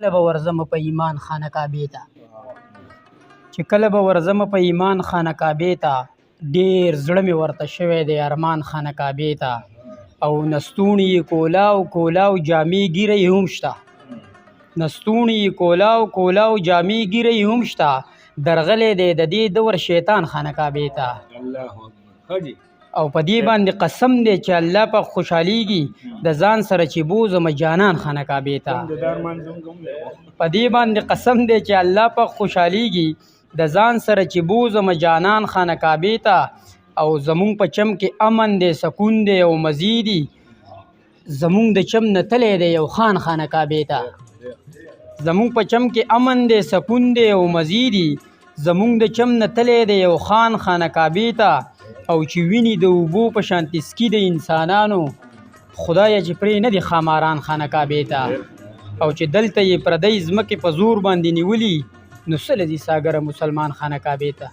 کله به ورځم په ایمان خانه کعبې ته چې کله به ورځم په ایمان خانه کعبې ته ډېر زړه مې ورته شوی دی ارمان خانه کعبې ته او نستوڼي یې کولاو کولاو جامې ګیره یې هم شته نستوڼي یې کولاو کولاو جامې ګیره یې هم شته درغلی دی د دې دور شیطان خانه کعبې ته او په دې باندې قسم دی چې الله په خوشحالیږي د ځان سره چې بوزم جانان خانه کعبې ته په دې باندې قسم دی چې الله په خوشحالیږي د ځان سره چې بوزم جانان خانه کعبې ته او زمونږ په چم کې امن دی سکون دی او مزیدي زمونږ د چم نه تلی دی یو خان خانه کعبې ته زمونږ په چم کې امن دی سکون دی او مزیدي زمونږ د چم نه تلی دی یو خان خانه کعبې ته او چې ویني د اوبو په شانتې سکي د انسانانو خدایه چې پرې نه دي خاماران خانه کعبې ته او چې دلته یې پردی ځمکې په زور باندې نیولي نو څه له دي ساګره مسلمان خانه کعبې ته